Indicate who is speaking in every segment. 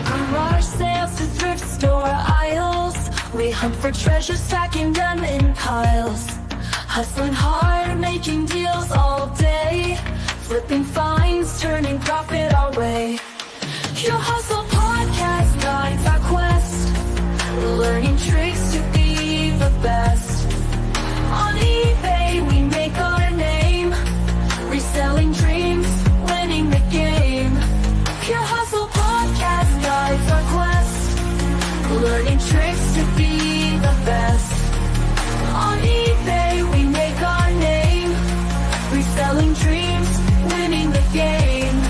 Speaker 1: garage sales to thrift store aisles. We hunt for treasures, stacking them in piles. Hustling hard, making deals all day. Flipping finds, turning profit our way. Pure Hustle Podcast guides our quest. Learning tricks to be the best. On eBay we make our name. Reselling dreams, winning the game. Pure Hustle Podcast guides our quest. Learning tricks to be the best. On eBay we make our name. Reselling dreams, winning the game.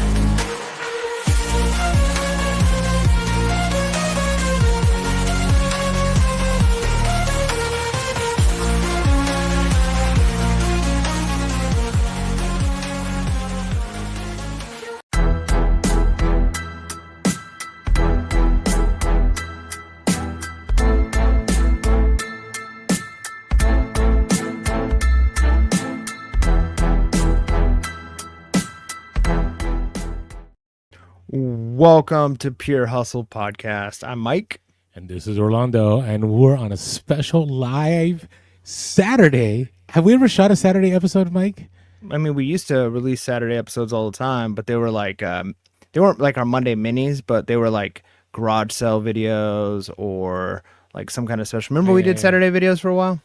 Speaker 2: Welcome to Pure Hustle Podcast. I'm Mike.
Speaker 3: And this is Orlando, and we're on a special live Saturday. Have we ever shot a Saturday episode, Mike?
Speaker 2: I mean, we used to release Saturday episodes all the time, but they were like, they weren't like our Monday minis, but they were like garage sale videos or like some kind of special. Remember we did Saturday videos for a while?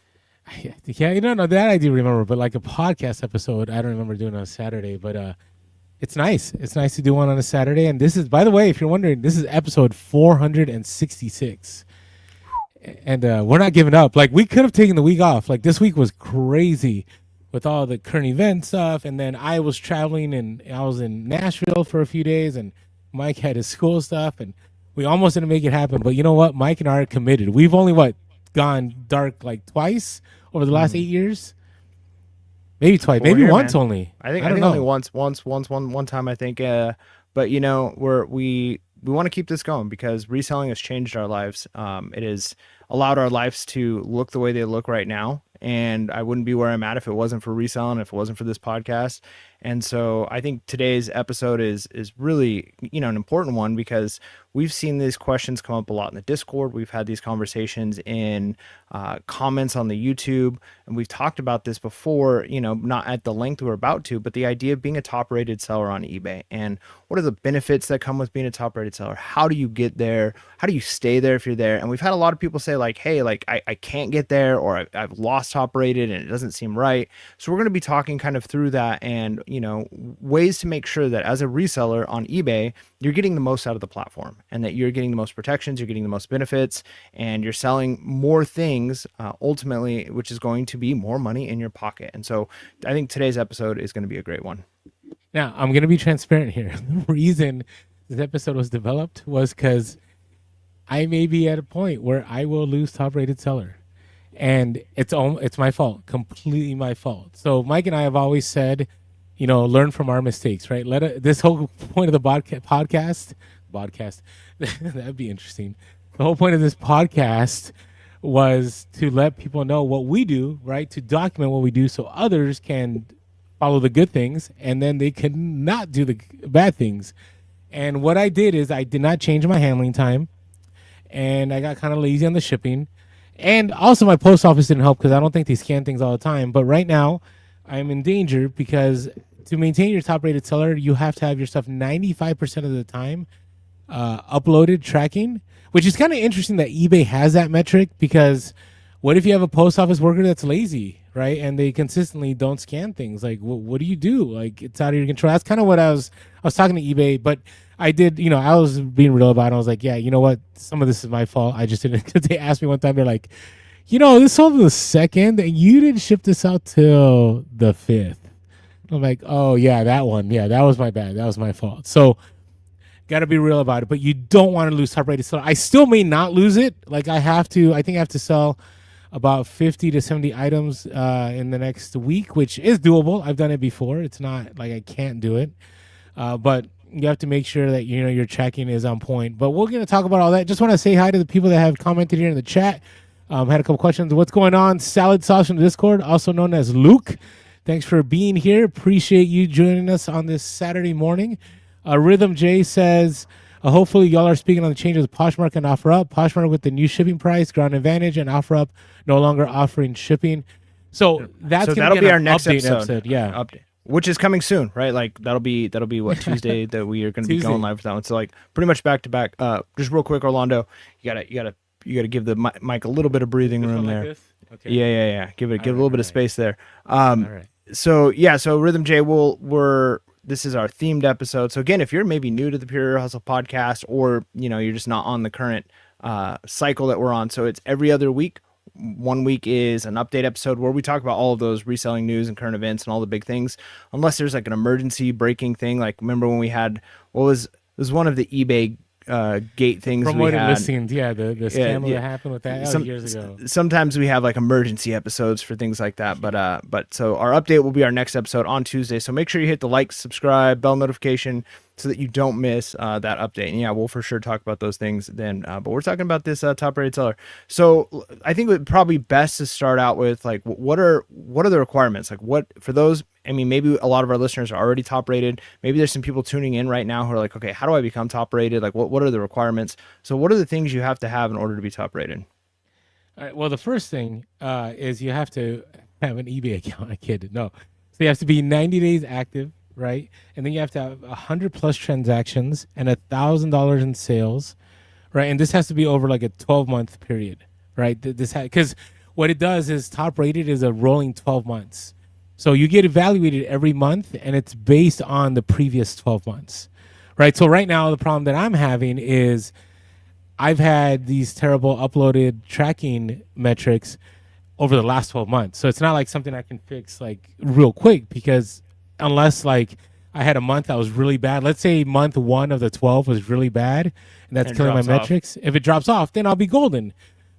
Speaker 3: Yeah, no, that I do remember, but like a podcast episode, I don't remember doing on a Saturday, but it's nice. It's nice to do one on a Saturday. And this is, by the way, if you're wondering, this is episode 466. And we're not giving up. Like, we could have taken the week off. Like, this week was crazy with all the current event stuff. And then I was traveling, and I was in Nashville for a few days, and Mike had his school stuff, and we almost didn't make it happen. But you know what? Mike and I are committed. We've only, gone dark like twice over the last 8 years? Maybe twice, maybe once, man. Only.
Speaker 2: I think only one time, I think. But you know, we want to keep this going because reselling has changed our lives. It has allowed our lives to look the way they look right now. And I wouldn't be where I'm at if it wasn't for reselling, if it wasn't for this podcast. And so I think today's episode is really, an important one because we've seen these questions come up a lot in the Discord. We've had these conversations in comments on the YouTube, and we've talked about this before, not at the length we're about to, but the idea of being a top rated seller on eBay and what are the benefits that come with being a top rated seller? How do you get there? How do you stay there if you're there? And we've had a lot of people say like, hey, like I can't get there, or I've lost top rated and it doesn't seem right. So we're going to be talking kind of through that and, ways to make sure that as a reseller on eBay, you're getting the most out of the platform and that you're getting the most protections, you're getting the most benefits, and you're selling more things ultimately, which is going to be more money in your pocket. And so I think today's episode is going to be a great one.
Speaker 3: Now, I'm going to be transparent here. The reason this episode was developed was because I may be at a point where I will lose top rated seller. And it's my fault, completely my fault. So Mike and I have always said, learn from our mistakes, right? This whole point of the podcast, that'd be interesting. The whole point of this podcast was to let people know what we do, right? To document what we do so others can follow the good things and then they can not do the bad things. And what I did is I did not change my handling time, and I got kind of lazy on the shipping. And also my post office didn't help because I don't think they scan things all the time. But right now I'm in danger because to maintain your top rated seller, you have to have your stuff 95% of the time uploaded tracking, which is kind of interesting that eBay has that metric, because what if you have a post office worker that's lazy, right? And they consistently don't scan things. Like, what do you do? Like, it's out of your control. That's kind of what I was talking to eBay, but I did, I was being real about it. I was like, yeah, you know what? Some of this is my fault. I just didn't, because they asked me one time, they're like, this sold on the 2nd and you didn't ship this out till the 5th. I'm like, oh yeah, that one. Yeah, that was my bad. That was my fault. So got to be real about it, but you don't want to lose top rated seller. I still may not lose it. Like I think I have to sell about 50 to 70 items in the next week, which is doable. I've done it before. It's not like I can't do it. But you have to make sure that your tracking is on point. But we're going to talk about all that. Just want to say hi to the people that have commented here in the chat. Had a couple questions. What's going on? Salad Sauce from the Discord, also known as Luke. Thanks for being here. Appreciate you joining us on this Saturday morning. Rhythm J says, Hopefully, y'all are speaking on the changes of Poshmark and OfferUp. Poshmark with the new shipping price, Ground Advantage, and OfferUp no longer offering shipping. So that's
Speaker 2: that'll be our next episode.
Speaker 3: Yeah,
Speaker 2: update, which is coming soon, right? Like that'll be what, Tuesday that we are going to be going live with that one. So like pretty much back to back. Just real quick, Orlando, you gotta give the mic a little bit of breathing room there.
Speaker 3: Like okay.
Speaker 2: Yeah. Give it a little bit of space there. So Rhythm J, this is our themed episode. So again, if you're maybe new to the Pure Hustle podcast, or you're just not on the current cycle that we're on, so it's every other week. 1 week is an update episode where we talk about all of those reselling news and current events and all the big things, unless there's like an emergency breaking thing. Like remember when we had it was one of the eBay gate things
Speaker 3: from
Speaker 2: we
Speaker 3: what
Speaker 2: had.
Speaker 3: Listings, the scam that happened with that was years ago.
Speaker 2: Sometimes we have like emergency episodes for things like that, but so our update will be our next episode on Tuesday. So make sure you hit the like, subscribe, bell notification so that you don't miss that update. And yeah, we'll for sure talk about those things then. But we're talking about this top rated seller. So I think it would probably best to start out with like what are the requirements? Like what for those. I mean, maybe a lot of our listeners are already top rated. Maybe there's some people tuning in right now who are like, okay, how do I become top rated? Like, what are the requirements? So what are the things you have to have in order to be top rated?
Speaker 3: All right, well, the first thing is you have to have an eBay account. I kid. No. So you have to be 90 days active, right? And then you have to have 100 plus transactions and $1,000 in sales, right? And this has to be over like a 12-month period, right? Because what it does is top rated is a rolling 12 months. So you get evaluated every month, and it's based on the previous 12 months, right? So right now, the problem that I'm having is I've had these terrible uploaded tracking metrics over the last 12 months. So it's not like something I can fix like real quick, because unless like I had a month that was really bad, let's say month 1 of the 12 was really bad, and that's killing my metrics. If it drops off, then I'll be golden.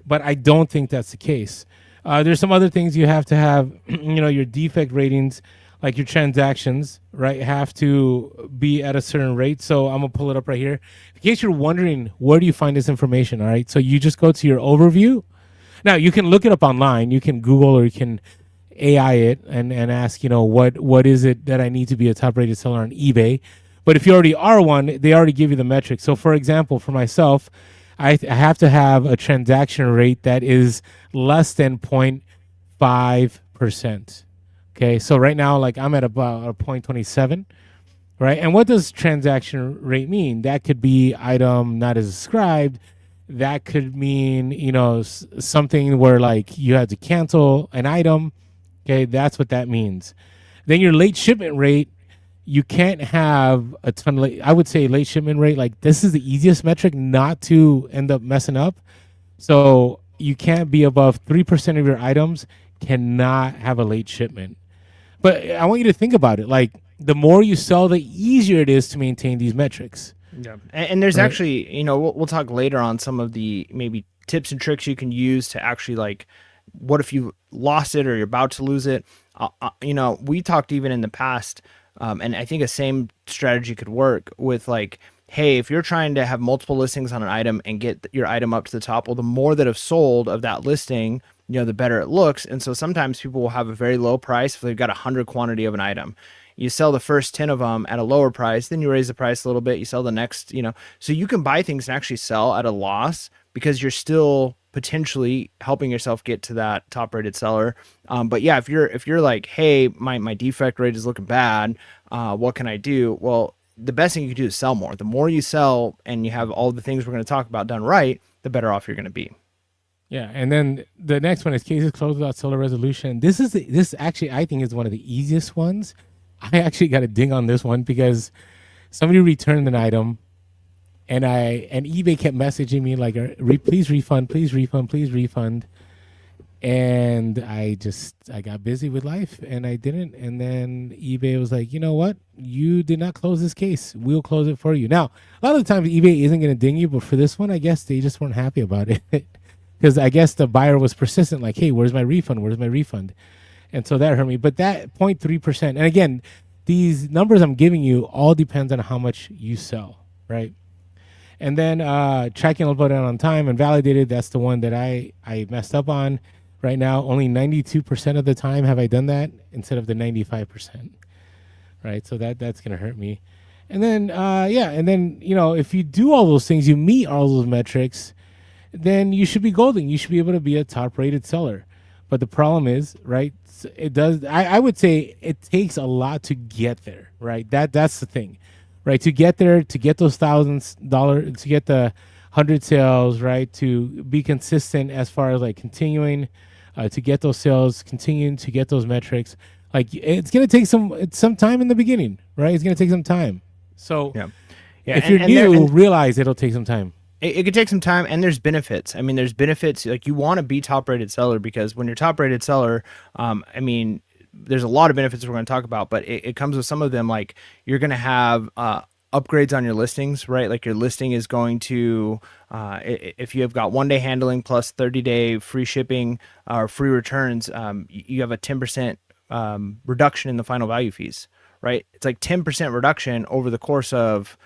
Speaker 3: But I don't think that's the case. There's some other things you have to have, your defect ratings, like your transactions, right, have to be at a certain rate. So I'm going to pull it up right here. In case you're wondering, where do you find this information, all right? So you just go to your overview. Now, you can look it up online. You can Google, or you can AI it and ask, what is it that I need to be a top-rated seller on eBay? But if you already are one, they already give you the metrics. So, for example, for myself, I have to have a transaction rate that is less than 0.5%. Okay, so right now, like I'm at about a 0.27, right? And what does transaction rate mean? That could be item not as described. That could mean, something where like you had to cancel an item. Okay, that's what that means. Then your late shipment rate, you can't have a ton of I would say late shipment rate, like this is the easiest metric not to end up messing up. So you can't be above 3% of your items cannot have a late shipment. But I want you to think about it. Like the more you sell, the easier it is to maintain these metrics.
Speaker 2: Yeah. And there's actually, we'll talk later on some of the maybe tips and tricks you can use to actually like, what if you lost it or you're about to lose it? We talked even in the past, and I think a same strategy could work with like, hey, if you're trying to have multiple listings on an item and get your item up to the top, well, the more that have sold of that listing, the better it looks. And so sometimes people will have a very low price if they've got 100 quantity of an item. You sell the first 10 of them at a lower price, then you raise the price a little bit, you sell the next, so you can buy things and actually sell at a loss because you're still potentially helping yourself get to that top rated seller. But yeah, if you're like, hey, my defect rate is looking bad, what can I do? Well, the best thing you can do is sell more. The more you sell and you have all the things we're going to talk about done right, the better off you're going to be.
Speaker 3: Yeah, and then the next one is cases closed without seller resolution. This actually I think is one of the easiest ones. I actually got a ding on this one because somebody returned an item, and eBay kept messaging me like, please refund. And I got busy with life and I didn't. And then eBay was like, you know what? You did not close this case. We'll close it for you. Now, a lot of the times eBay isn't going to ding you, but for this one, I guess they just weren't happy about it because I guess the buyer was persistent, like, hey, where's my refund? Where's my refund? And so that hurt me. But that 0.3%, and again, these numbers I'm giving you all depends on how much you sell, right? And then tracking uploaded on time and validated, that's the one that I messed up on. Right now, only 92% of the time have I done that instead of the 95%, right? So that's going to hurt me. And then, and then, if you do all those things, you meet all those metrics, then you should be golden. You should be able to be a top rated seller. But the problem is, right? It does. I would say it takes a lot to get there, right? That's the thing, right? To get there, to get those $1,000, to get the 100 sales, right? To be consistent as far as like continuing to get those sales, continuing to get those metrics. Like it's gonna take some time in the beginning, right? It's gonna take some time. So if you're new, realize it'll take some time.
Speaker 2: It could take some time, and there's benefits. I mean, there's benefits. Like you want to be top rated seller, because when you're top rated seller, I mean, there's a lot of benefits we're going to talk about, but it comes with some of them. Like you're going to have upgrades on your listings, right? Like your listing is going to, if you have got 1-day handling plus 30-day free shipping or free returns, you have a 10% reduction in the final value fees, right? It's like 10% reduction over the course of,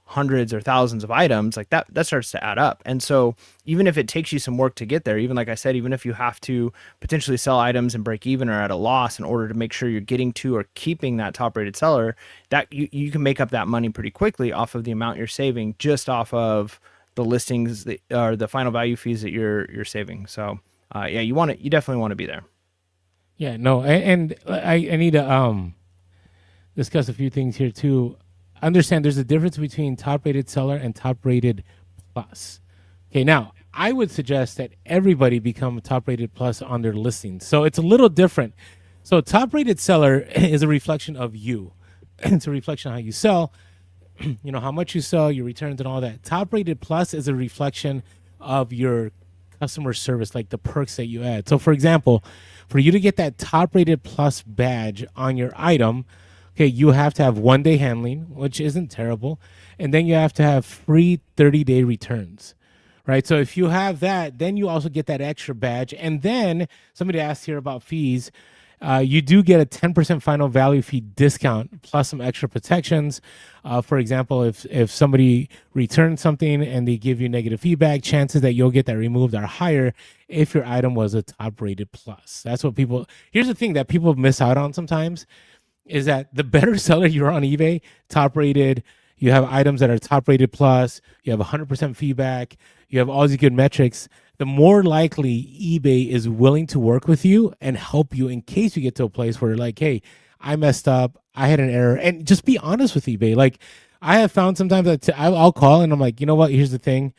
Speaker 2: hundreds or thousands of items. Like that starts to add up. And so even if it takes you some work to get there, even like I said, even if you have to potentially sell items and break even or at a loss in order to make sure you're getting to or keeping that top rated seller, that you can make up that money pretty quickly off of the amount you're saving, just off of the listings or the final value fees that you're saving. So you definitely want to be there.
Speaker 3: Yeah, no. And I need to discuss a few things here too. Understand there's a difference between top rated seller and top rated plus. Okay, now I would suggest that everybody become a top rated plus on their listings. So it's a little different. So top rated seller is a reflection of you. It's a reflection of how you sell, how much you sell, your returns and all that. Top rated plus is a reflection of your customer service, like the perks that you add. So for example, for you to get that top rated plus badge on your item, okay, you have to have 1-day handling, which isn't terrible. And then you have to have free 30-day returns, right? So if you have that, then you also get that extra badge. And then somebody asked here about fees. You do get a 10% final value fee discount plus some extra protections. For example, if somebody returns something and they give you negative feedback, chances that you'll get that removed are higher if your item was a top rated plus. That's what here's the thing that people miss out on sometimes, is that the better seller you're on eBay, top rated, you have items that are top rated plus, you have 100% feedback, you have all these good metrics, the more likely eBay is willing to work with you and help you in case you get to a place where you're like, hey, I messed up, I had an error. And just be honest with eBay. Like I have found sometimes that I'll call and I'm like, you know what, here's the thing.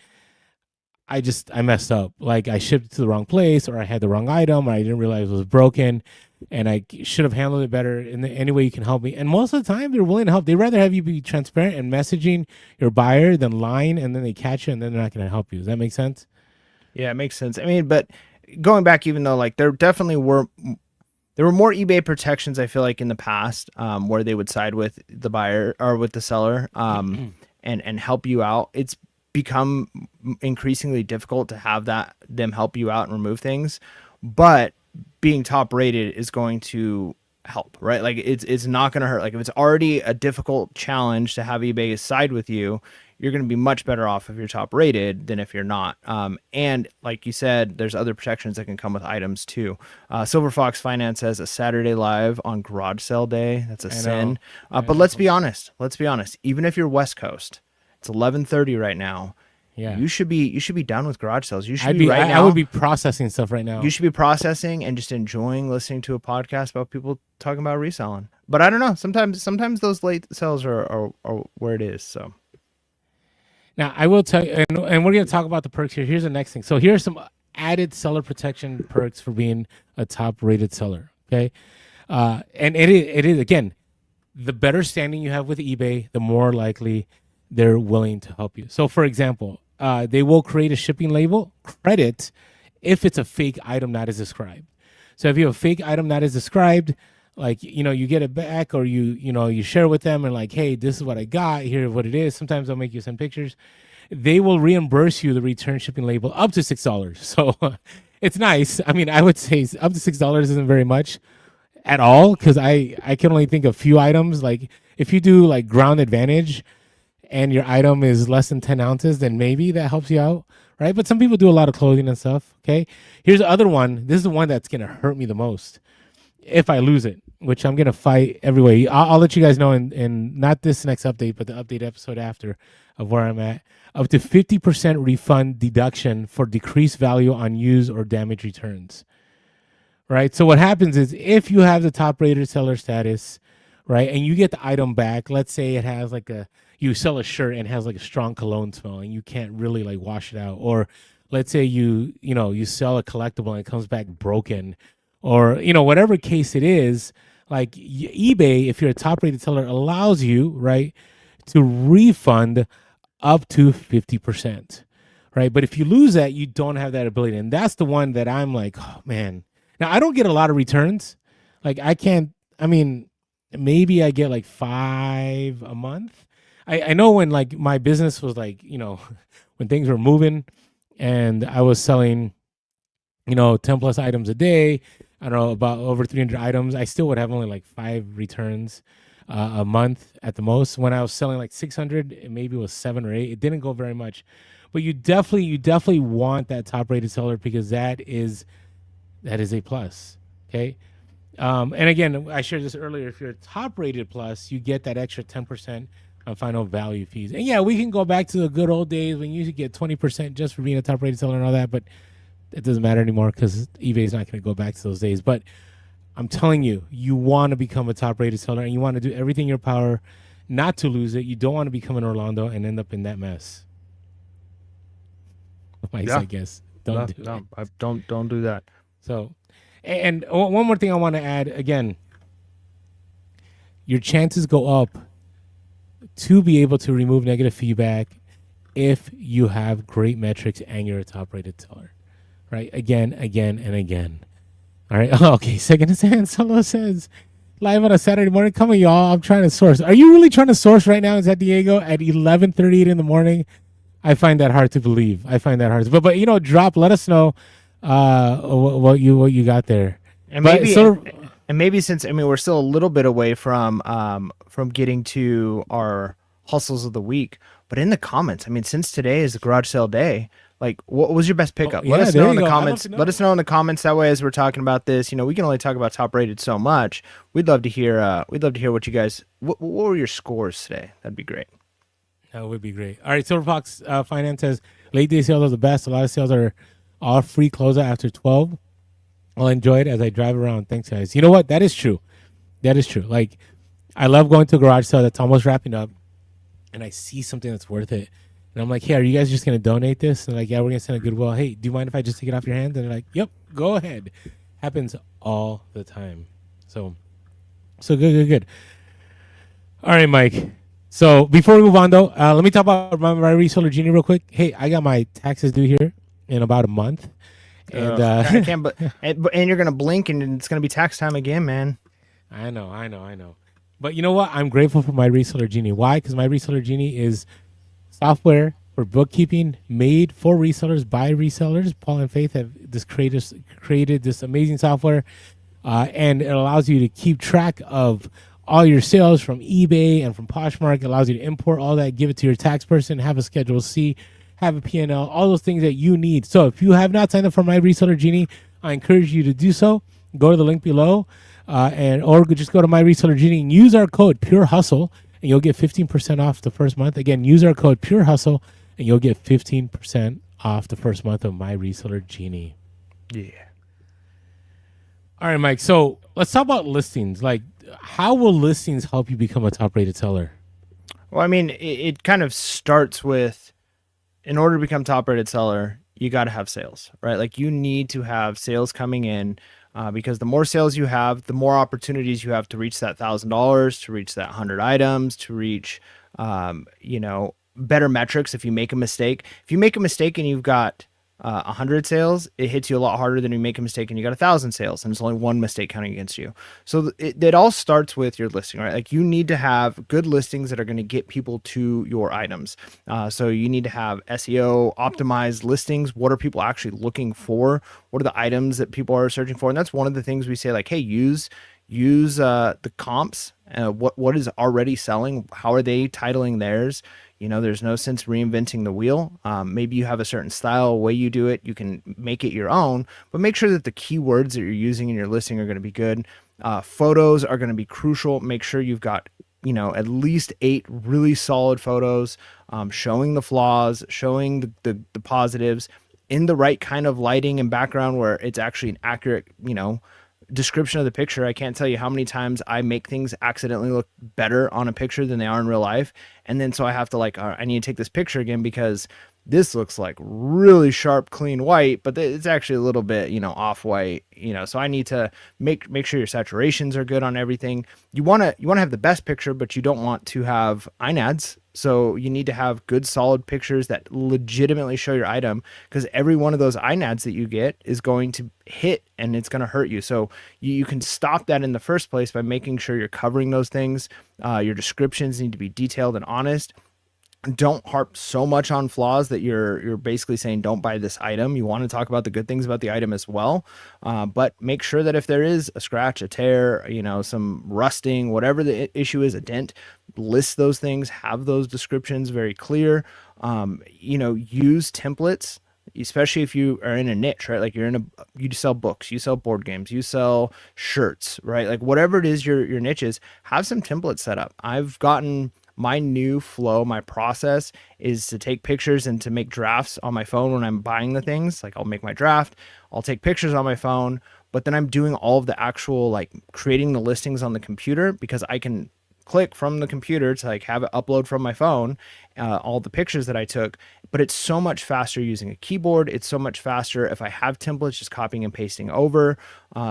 Speaker 3: I messed up. Like I shipped it to the wrong place, or I had the wrong item, or I didn't realize it was broken, and I should have handled it better in any way you can help me. And most of the time they're willing to help. They'd rather have you be transparent and messaging your buyer than lying, and then they catch you and then they're not going to help you. Does that make sense?
Speaker 2: Yeah, it makes sense. I mean, but going back, even though like there were more eBay protections, I feel like in the past, where they would side with the buyer or with the seller, and help you out. It's become increasingly difficult to have them help you out and remove things, but being top rated is going to help, right? Like it's not going to hurt. Like if it's already a difficult challenge to have eBay side with you, you're going to be much better off if you're top rated than if you're not. And like you said, there's other protections that can come with items too. Silver Fox Finance has a Saturday live on garage sale day. That's a sin. But let's be honest. Even if you're West Coast, it's 11:30 right now. Yeah, you should be done with garage sales. You should
Speaker 3: I would be processing stuff right now.
Speaker 2: You should be processing and just enjoying listening to a podcast about people talking about reselling. But I don't know. Sometimes those late sales are where it is. So
Speaker 3: now I will tell you, and we're going to talk about the perks here. Here's the next thing. So here's some added seller protection perks for being a top rated seller. Okay, and it is again, the better standing you have with eBay, the more likely they're willing to help you. So for example, they will create a shipping label credit if it's a fake item not as described. So if you have a fake item not as described, like, you get it back, or you share with them and like, hey, this is what I got, here's what it is. Sometimes they'll make you send pictures. They will reimburse you the return shipping label up to $6. So it's nice. I mean, I would say up to $6 isn't very much at all, because I can only think of few items. Like if you do like Ground Advantage and your item is less than 10 ounces, then maybe that helps you out, right? But some people do a lot of clothing and stuff, okay? Here's the other one. This is the one that's going to hurt me the most. if I lose it, which I'm gonna fight every way. I'll let you guys know in not this next update, but the update episode after of where I'm at. Up to 50% refund deduction for decreased value on used or damaged returns. Right. So what happens is if you have the top rated seller status, right, and you get the item back, let's say it has like you sell a shirt and it has like a strong cologne smell and you can't really like wash it out, or let's say you sell a collectible and it comes back broken, or whatever case it is, like eBay, if you're a top rated seller, allows you, right, to refund up to 50%, right? But if you lose that, you don't have that ability. And that's the one that I'm like, oh man. Now I don't get a lot of returns. Like maybe I get like 5 a month. I know when like my business was like, when things were moving and I was selling, 10 plus items a day, I don't know, about over 300 items, I still would have only like 5 returns a month at the most. When I was selling like 600, it maybe was 7 or 8. It didn't go very much, but you definitely want that top rated seller, because that is a plus. Okay. And again, I shared this earlier. If you're a top rated plus, you get that extra 10% on final value fees. And yeah, we can go back to the good old days when you used to get 20% just for being a top rated seller and all that, but it doesn't matter anymore because eBay is not going to go back to those days. But I'm telling you, you want to become a top rated seller and you want to do everything in your power not to lose it. You don't want to become an Orlando and end up in that mess. I guess don't
Speaker 2: do that.
Speaker 3: So, and one more thing I want to add, again, your chances go up to be able to remove negative feedback if you have great metrics and you're a top rated seller, right? Again, and again. All right. Oh, okay. Second hand Solo says, live on a Saturday morning. Come on, y'all. I'm trying to source. Are you really trying to source right now in San Diego at 11:38 in the morning? I find that hard to believe. But drop. Let us know what you got there.
Speaker 2: And maybe since we're still a little bit away from getting to our hustles of the week, but in the comments, since today is the garage sale day, like what was your best pickup? Let us know in the comments. Let us know in the comments. That way, as we're talking about this, we can only talk about top rated so much. We'd love to hear. What you guys. What were your scores today? That'd be great.
Speaker 3: That would be great. All right, Silver Fox Finance says late day sales are the best. A lot of sales are all free closeout after 12. I'll enjoy it as I drive around. Thanks, guys. You know what? That is true. Like, I love going to a garage sale that's almost wrapping up, and I see something that's worth it. And I'm like, hey, are you guys just going to donate this? And like, yeah, we're going to send a Goodwill. Hey, do you mind if I just take it off your hand? And they're like, yep, go ahead. Happens all the time. So good. All right, Mike. So before we move on, though, let me talk about my reseller Genie real quick. Hey, I got my taxes due here in about a month. And
Speaker 2: I can't, but you're gonna blink and it's gonna be tax time again, man.
Speaker 3: I know. But you know what? I'm grateful for my reseller Genie. Why? Because my reseller Genie is software for bookkeeping made for resellers by resellers. Paul and Faith have created this amazing software, and it allows you to keep track of all your sales from eBay and from Poshmark. It allows you to import all that, give it to your tax person, have a Schedule C, have a P&L, all those things that you need. So if you have not signed up for my reseller Genie, I encourage you to do so. Go to the link below, or just go to my reseller Genie and use our code Pure Hustle, and you'll get 15% off the first month. Again, use our code Pure Hustle, and you'll get 15% off the first month of my reseller Genie.
Speaker 2: Yeah.
Speaker 3: All right, Mike. So let's talk about listings. Like, how will listings help you become a top-rated seller?
Speaker 2: Well, it kind of starts with, in order to become top-rated seller, you got to have sales, right? Like, you need to have sales coming in, because the more sales you have, the more opportunities you have to reach that $1,000, to reach that 100 items, to reach, better metrics. If you make a mistake, and you've got 100 sales, it hits you a lot harder than you make a mistake and you got 1,000 sales and it's only one mistake counting against you. So it all starts with your listing, right? Like, you need to have good listings that are going to get people to your items. So you need to have SEO optimized listings. What are people actually looking for? What are the items that people are searching for? And that's one of the things we say, like, hey, use the comps. What is already selling? How are they titling theirs? There's no sense reinventing the wheel. Maybe you have a certain style, way you do it. You can make it your own, but make sure that the keywords that you're using in your listing are going to be good. Photos are going to be crucial. Make sure you've got, at least 8 really solid photos, showing the flaws, showing the positives in the right kind of lighting and background where it's actually an accurate, description of the picture. I can't tell you how many times I make things accidentally look better on a picture than they are in real life. And then so I have to I need to take this picture again because this looks like really sharp, clean white, but it's actually a little bit, off white, so I need to make sure your saturations are good on everything. You want to have the best picture, but you don't want to have inads. So you need to have good, solid pictures that legitimately show your item, because every one of those inads that you get is going to hit and it's going to hurt you. So you can stop that in the first place by making sure you're covering those things. Your descriptions need to be detailed and honest. Don't harp so much on flaws that you're basically saying don't buy this item. You want to talk about the good things about the item as well, but make sure that if there is a scratch, a tear, some rusting, whatever the issue is, a dent, list those things, have those descriptions very clear. Use templates, especially if you are in a niche, right? Like you sell books, you sell board games, you sell shirts, right? Like whatever it is your niche is, have some templates set up. I've gotten my new flow, my process is to take pictures and to make drafts on my phone when I'm buying the things. Like I'll make my draft, I'll take pictures on my phone, but then I'm doing all of the actual creating the listings on the computer, because I can click from the computer to have it upload from my phone, all the pictures that I took. But it's so much faster using a keyboard. It's so much faster if I have templates, just copying and pasting over.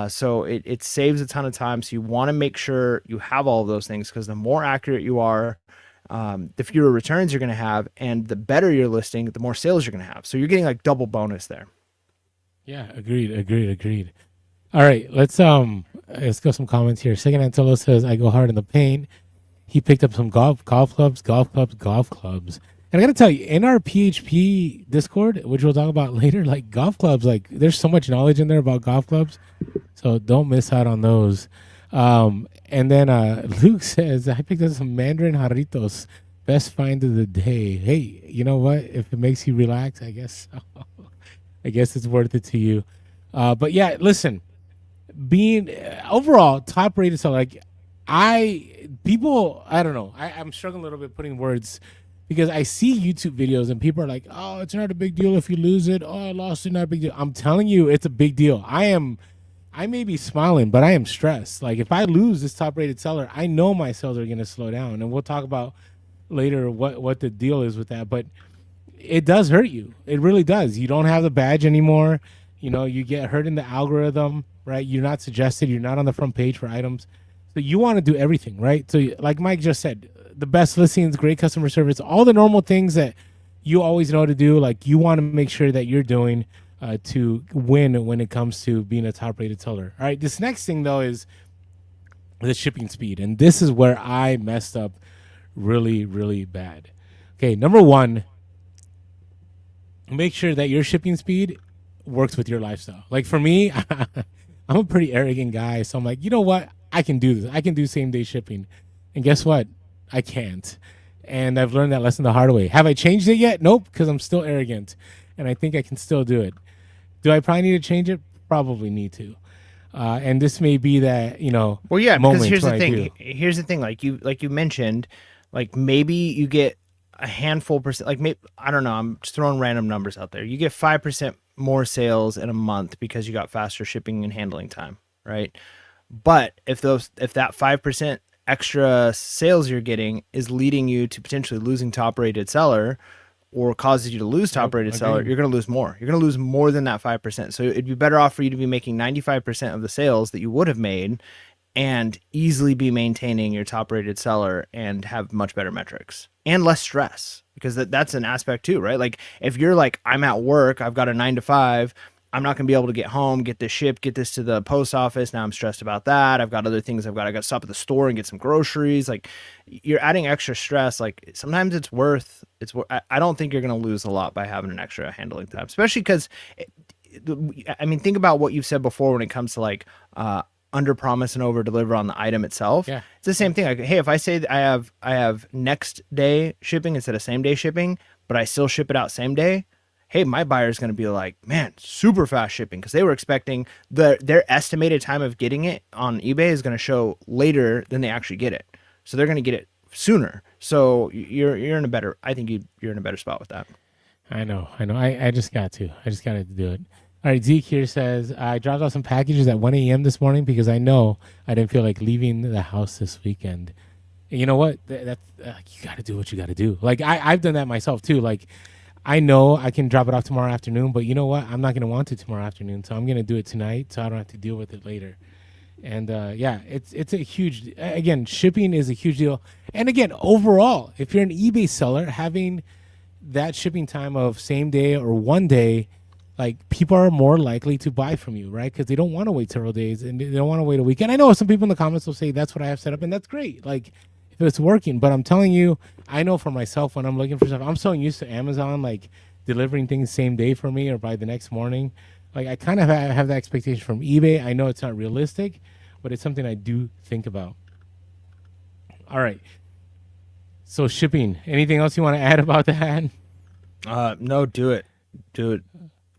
Speaker 2: So it saves a ton of time. So you want to make sure you have all of those things, because the more accurate you are, the fewer returns you're going to have, and the better your listing, the more sales you're going to have. So you're getting double bonus there.
Speaker 3: Yeah, agreed. All right, let's go some comments here. Second Antillo says, I go hard in the paint. He picked up some golf clubs. And I got to tell you, in our PHP Discord, which we'll talk about later, golf clubs, there's so much knowledge in there about golf clubs. So don't miss out on those. And then Luke says, I picked up some Mandarin Jarritos. Best find of the day. Hey, you know what? If it makes you relax, I guess it's worth it to you. But yeah, listen, being overall top rated seller, I don't know. I'm struggling a little bit putting words, because I see YouTube videos and people are like, oh, it's not a big deal if you lose it. Oh, I lost it, not a big deal. I'm telling you, it's a big deal. I may be smiling, but I am stressed. If I lose this top rated seller, I know my sales are going to slow down. And we'll talk about later what the deal is with that. But it does hurt you. It really does. You don't have the badge anymore. You get hurt in the algorithm, right? You're not suggested. You're not on the front page for items. So you want to do everything, right? So like Mike just said, the best listings, great customer service, all the normal things that you always know to do. You want to make sure that you're doing to win when it comes to being a top-rated seller. All right, this next thing, though, is the shipping speed. And this is where I messed up really, really bad. Okay, number one, make sure that your shipping speed works with your lifestyle. For me, I'm a pretty arrogant guy, so I'm like, you know what? I can do this. I can do same-day shipping. And guess what? I can't. And I've learned that lesson the hard way. Have I changed it yet? Nope, because I'm still arrogant. And I think I can still do it. Do I probably need to change it? Probably need to. And this may be that,
Speaker 2: Well, yeah, because here's the thing.
Speaker 3: Do.
Speaker 2: Here's the thing. Like you mentioned, maybe you get a handful percent. Maybe, I don't know. I'm just throwing random numbers out there. You get 5% more sales in a month because you got faster shipping and handling time, right? But if that 5% extra sales you're getting is leading you to potentially losing top rated seller, or causes you to lose top rated seller, you're going to lose more. You're going to lose more than that 5%. So it'd be better off for you to be making 95% of the sales that you would have made and easily be maintaining your top rated seller and have much better metrics and less stress, because that's an aspect too, right? If you're I'm at work, I've got a 9 to 5, I'm not going to be able to get home, get this shipped, get this to the post office. Now I'm stressed about that. I've got other things I got to stop at the store and get some groceries. You're adding extra stress. Sometimes it's worth. I don't think you're going to lose a lot by having an extra handling time, especially because, think about what you've said before when it comes to under promise and over deliver on the item itself.
Speaker 3: Yeah.
Speaker 2: It's the same thing. Hey, if I say that I have next day shipping instead of same day shipping, but I still ship it out same day, hey, my buyer is going to be like, man, super fast shipping, because they were expecting their estimated time of getting it on eBay is going to show later than they actually get it. So they're going to get it sooner. So you're in a better, I think you're in a better spot with that.
Speaker 3: I know. I just got to do it. All right, Zeke here says, I dropped off some packages at 1 a.m. this morning because I know I didn't feel like leaving the house this weekend. And you know what? That's you got to do what you got to do. Like, I've done that myself, too. Like, I know I can drop it off tomorrow afternoon, but you know what? I'm not going to want it tomorrow afternoon, so I'm going to do it tonight so I don't have to deal with it later. And, yeah, it's a huge, again, shipping is a huge deal. And, again, overall, if you're an eBay seller, having that shipping time of same day or 1 day, like, people are more likely to buy from you, right? Because they don't want to wait several days and they don't want to wait a weekend. I know some people in the comments will say that's what I have set up, and that's great. Like, if it's working, but I'm telling you, I know for myself when I'm looking for stuff, I'm so used to Amazon, like, delivering things same day for me or by the next morning. Like, I kind of have that expectation from eBay. I know it's not realistic, but it's something I do think about. All right. So shipping, anything else you want to add about that?
Speaker 2: No, do it.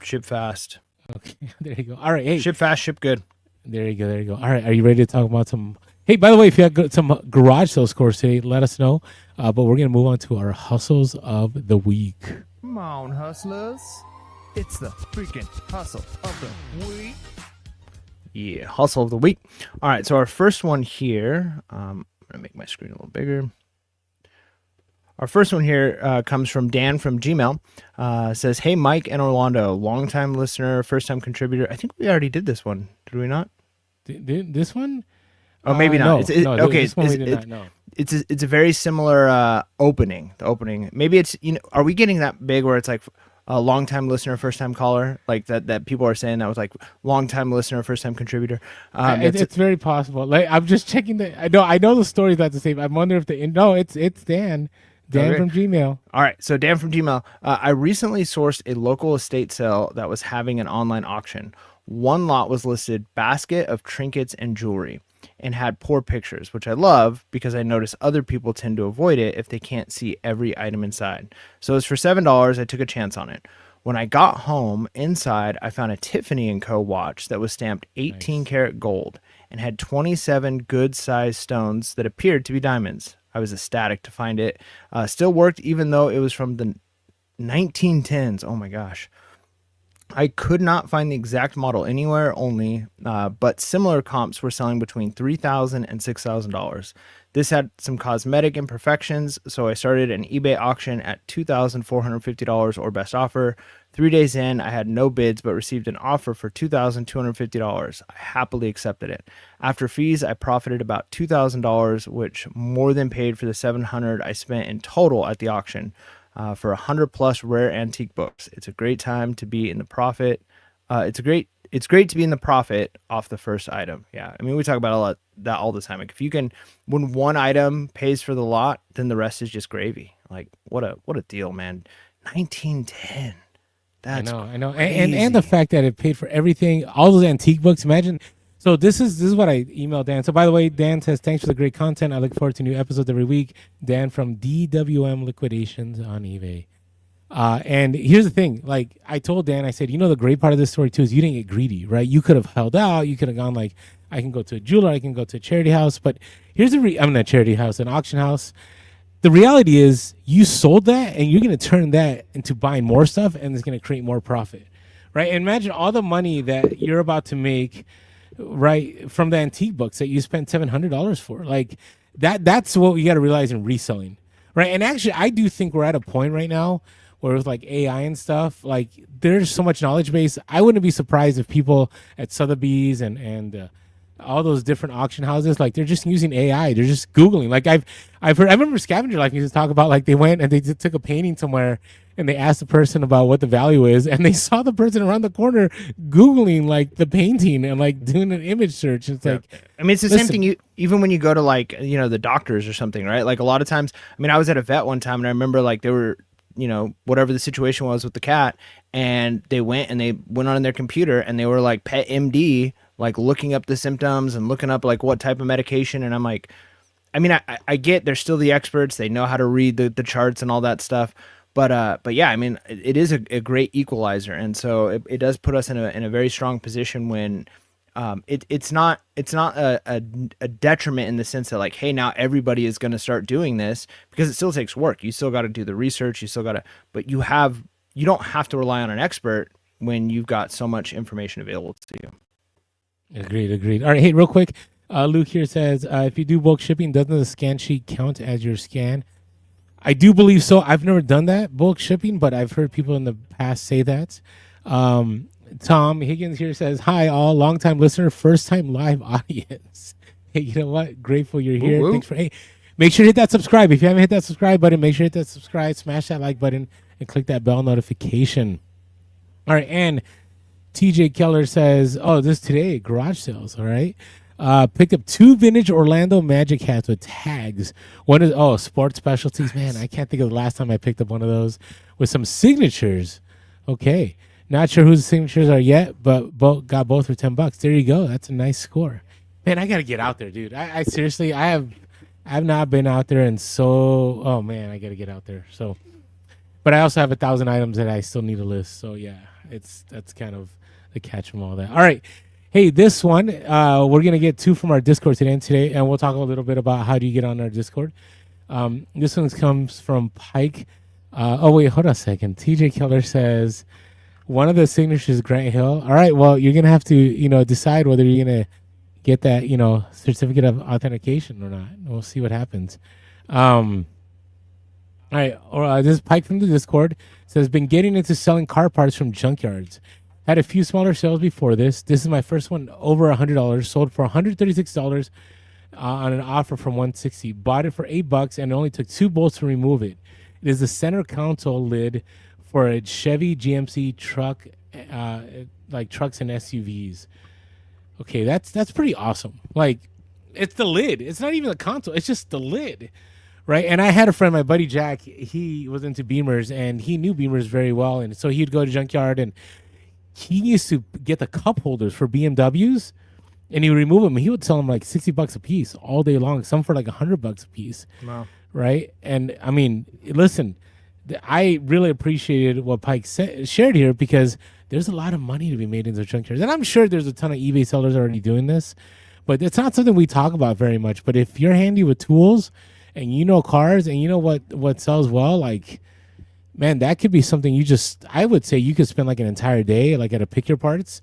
Speaker 2: Ship fast.
Speaker 3: Okay, there you go. All right, hey.
Speaker 2: Ship fast, ship good.
Speaker 3: There you go. All right, are you ready to talk about some... Hey, by the way, if you have some garage sale scores today, let us know. But we're going to move on to our hustles of the week.
Speaker 2: Come on, hustlers. It's the freaking hustle of the week. Yeah, hustle of the week. All right, so our first one here, I'm going to make my screen a little bigger. Our first one here comes from Dan from Gmail. Says, hey, Mike and Orlando, longtime listener, first-time contributor. I think we already did this one. Did we not?
Speaker 3: This one?
Speaker 2: Oh, maybe not.
Speaker 3: No,
Speaker 2: okay,
Speaker 3: this one we did not know.
Speaker 2: It's a very similar opening. The opening. Maybe it's, are we getting that big where it's like a long-time listener, first-time caller? Like that people are saying that was like long-time listener, first-time contributor.
Speaker 3: It's very possible. Like, I'm just checking I know the story's not the same. I wonder if it's Dan. Dan from Gmail.
Speaker 2: All right. So Dan from Gmail. I recently sourced a local estate sale that was having an online auction. One lot was listed basket of trinkets and jewelry and had poor pictures, which I love because I notice other people tend to avoid it if they can't see every item inside. So it's for $7. I took a chance on it. When I got home, inside, I found a Tiffany & Co. watch that was stamped 18 karat gold and had 27 good-sized stones that appeared to be diamonds. I was ecstatic to find it. Still worked even though it was from the 1910s. Oh my gosh. I could not find the exact model anywhere but similar comps were selling between $3,000 and $6,000. This had some cosmetic imperfections, so I started an eBay auction at $2,450 or best offer. 3 days in, I had no bids but received an offer for $2,250. I happily accepted it. After fees, I profited about $2,000, which more than paid for the $700 I spent in total at the auction. For 100 plus rare antique books. It's a great time to be in the profit. It's great to be in the profit off the first item. Yeah. I mean, we talk about that all the time. Like, if you can, when one item pays for the lot, then the rest is just gravy. Like, what a deal, man. 1910. That's
Speaker 3: I know. And the fact that it paid for everything, all those antique books. Imagine. So this is what I emailed Dan. So by the way, Dan says, thanks for the great content. I look forward to new episodes every week. Dan from DWM Liquidations on eBay. And here's the thing. Like, I told Dan, I said, the great part of this story too is you didn't get greedy, right? You could have held out. You could have gone like, I can go to a jeweler. I can go to a charity house. But here's I'm a charity house, an auction house. The reality is you sold that and you're going to turn that into buying more stuff and it's going to create more profit, right? And imagine all the money that you're about to make, right, from the antique books that you spent $700 for. Like, that's what you got to realize in reselling, right? And actually, I do think we're at a point right now where with like AI and stuff, like, there's so much knowledge base. I wouldn't be surprised if people at Sotheby's and all those different auction houses, like, they're just using AI. They're just Googling. Like, I've heard, I remember Scavenger Life used to talk about, like, they went and they took a painting somewhere and they asked the person about what the value is, and they saw the person around the corner Googling, like, the painting and, like, doing an image search. It's like,
Speaker 2: I mean, it's the same thing. Even when you go to, like, the doctors or something, right? Like, a lot of times, I mean, I was at a vet one time and I remember, like, they were, whatever the situation was with the cat, and they went on their computer and they were like Pet MD, like, looking up the symptoms and looking up like what type of medication. And I'm like, I mean, I get they're still the experts. They know how to read the charts and all that stuff. But yeah, I mean, it is a great equalizer, and so it does put us in a very strong position when it's not a detriment in the sense that like, hey, now everybody is going to start doing this, because it still takes work. You still got to do the research. You still got to, but you don't have to rely on an expert when you've got so much information available to you.
Speaker 3: Agreed. All right, hey, real quick, Luke here says, if you do bulk shipping, doesn't the scan sheet count as your scan? I do believe so. I've never done that, bulk shipping, but I've heard people in the past say that. Tom Higgins here says, hi, all, long-time listener, first-time live audience. Hey, you know what? Grateful you're here.
Speaker 2: Woo-woo.
Speaker 3: Thanks for, hey, make sure to hit that subscribe. If you haven't hit that subscribe button, make sure to hit that subscribe, smash that like button, and click that bell notification. All right, and TJ Keller says, oh, this today, garage sales, all right? Picked up 2 vintage Orlando Magic hats with tags. One is, sports specialties. Man, I can't think of the last time I picked up one of those with some signatures. Okay. Not sure whose signatures are yet, but got both for $10. There you go. That's a nice score. Man, I got to get out there, dude. I seriously, I have not been out there, and so, oh man, I got to get out there. So, but I also have 1,000 items that I still need to list. So yeah, that's kind of the catch from all that. All right. Hey, this one, we're going to get 2 from our Discord today, and we'll talk a little bit about how do you get on our Discord. This one comes from Pike. Wait, hold on a second. TJ Keller says, one of the signatures is Grant Hill. All right, well, you're going to have to, decide whether you're going to get that, certificate of authentication or not. We'll see what happens. All right, this is Pike from the Discord. Says, been getting into selling car parts from junkyards. Had a few smaller sales before this. This is my first one over $100. Sold for $136 on an offer from $160. Bought it for $8, and it only took 2 bolts to remove it. It is the center console lid for a Chevy GMC truck, like trucks and SUVs. Okay, that's pretty awesome. Like, it's the lid. It's not even the console. It's just the lid, right? And I had a friend, my buddy Jack. He was into Beamers, and he knew Beamers very well, and so he'd go to junkyard and he used to get the cup holders for BMWs, and he would remove them. He would sell them like $60 a piece all day long. Some for like $100 a piece.
Speaker 2: Wow.
Speaker 3: Right? And I mean, listen, I really appreciated what Pike shared here, because there's a lot of money to be made in the junkyards, and I'm sure there's a ton of eBay sellers already doing this, but it's not something we talk about very much. But if you're handy with tools and you know cars and you know what sells well, like, man, that could be something I would say you could spend like an entire day, like at a pick your parts,